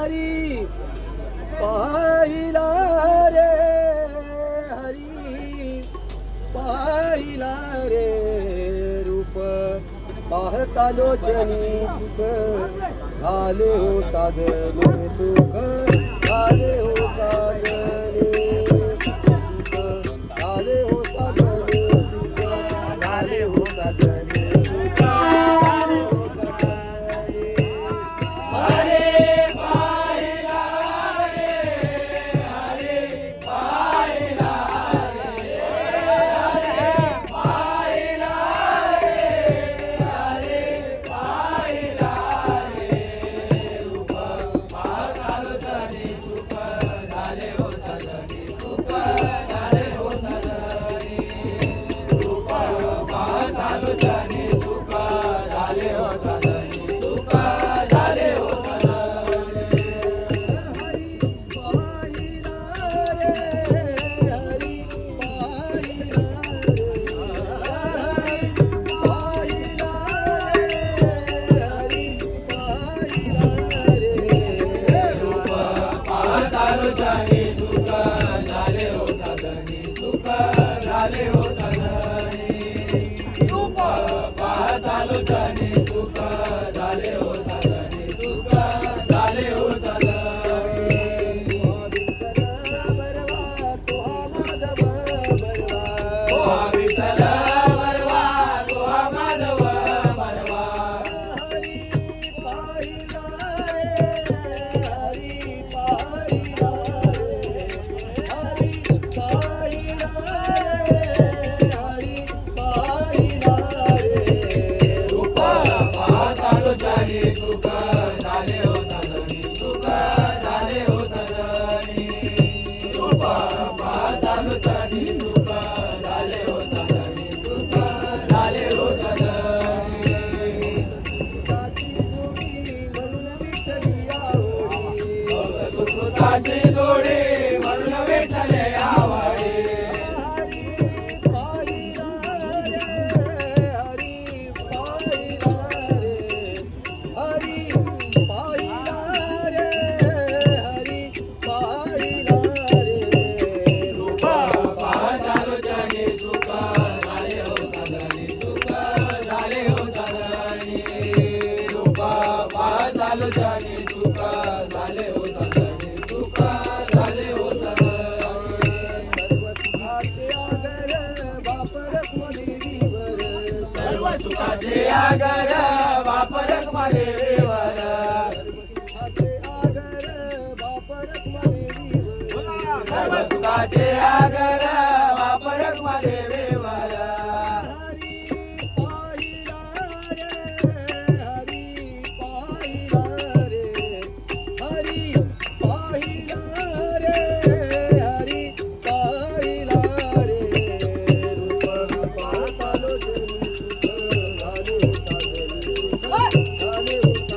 हरी पाहिला रे हरी पाहिला रे रूप पाहता लोचनी सुख झाले हो साधने सुख झाले हो साधने सुख झाले हो साधने सुख झाले हो साधने सुख झाले हो साधने हरे पाहिला रे हरे पाहिला रे हरे पाहिला रे हरे पाहिला रे रूप पाहताल तरी सुख झाले हो साधने सुख झाले हो साधने रूप पाहताल तरी सुख झाले हो साधने सुख झाले हो सुकृताची जोडी म्हणून विठ्ठले आवडी हरी पाहिला रे हरी पाहिला रे रूप पाहताल जनी सुख झाले हो साधने सुख झाले हो साधने रूप पाहताल जनी सुख झाले हो साधने सुख झाले हो सर्व सुखाचे आगर बाप रखमादेवीवर सर्व सुखाचे आगर बाप रखमादेवीवर हरी पाहिला रे हरी पाहिला रे रूप पाहताल जनी सुख झाले हो साधने सुख झाले हो साधने रूप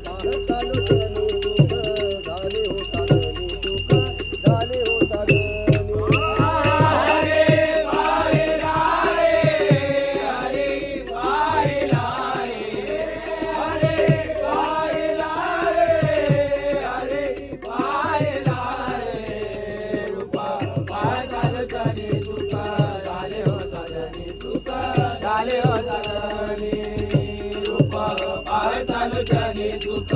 पाहताल जनी सुख झाले हो साधने सुख झाले हो साधने हरे पाहिला रे हरे पाहिला रे हरे पाहिला रे हरे पाहिला रे रूप पाहताल जनी सुख झाले हो साधने सुख झाले हो साधने रूप पाहताल जनी सुख